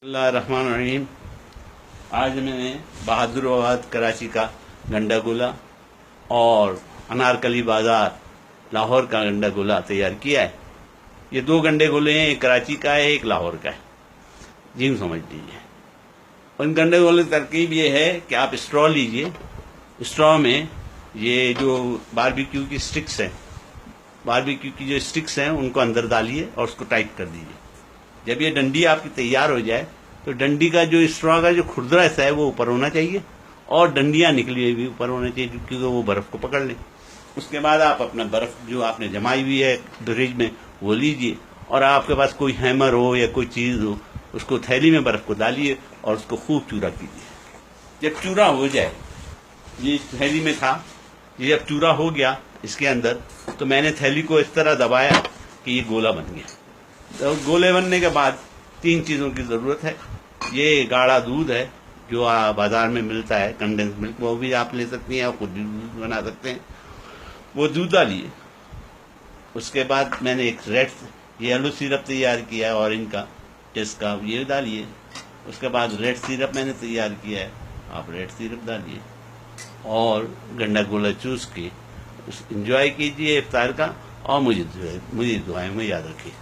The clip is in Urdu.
اللہ الرحمن الرحیم. آج میں نے بہادر آباد کراچی کا گھنڈا گولا اور انارکلی بازار لاہور کا گھنڈا گولا تیار کیا ہے. یہ دو گھنڈے گولے ہیں، ایک کراچی کا ہے ایک لاہور کا ہے، جی سمجھ لیجیے. ان گھنڈے گولے کی ترکیب یہ ہے کہ آپ اسٹرا لیجئے، اسٹرا میں یہ جو باربیکیو کی سٹکس ہیں، باربیکیو کی جو سٹکس ہیں ان کو اندر ڈالیے اور اس کو ٹائٹ کر دیجیے. جب یہ ڈنڈی آپ کی تیار ہو جائے تو ڈنڈی کا جو اسٹرا کا جو کھردرا حصہ ہے وہ اوپر ہونا چاہیے اور ڈنڈیاں نکلی ہوئی بھی اوپر ہونا چاہیے کیونکہ وہ برف کو پکڑ لیں. اس کے بعد آپ اپنا برف جو آپ نے جمائی ہوئی ہے فریج میں وہ لیجئے، اور آپ کے پاس کوئی ہیمر ہو یا کوئی چیز ہو اس کو تھیلی میں برف کو ڈالیے اور اس کو خوب چورا کیجیے. جب چورا ہو جائے، یہ تھیلی میں تھا، یہ جب چورا ہو گیا اس کے اندر، تو میں نے تھیلی کو اس طرح دبایا کہ یہ گولا بن گیا. تو گولے بننے کے بعد تین چیزوں کی ضرورت ہے. یہ گاڑھا دودھ ہے جو بازار میں ملتا ہے، کنڈینس ملک، وہ بھی آپ لے سکتے ہیں اور خود بھی دودھ بنا سکتے ہیں. وہ دودھ ڈالیے. اس کے بعد میں نے ایک ریڈ یلو سیرپ تیار کیا ہے اورنج کا ٹیسٹ کا، یہ ڈالیے. اس کے بعد ریڈ سیرپ میں نے تیار کیا ہے، آپ ریڈ سیرپ ڈالیے اور گنڈا گولا چوس کے انجوائے کیجیے افطار کا. اور مجھے دعائیں میں یاد رکھیے.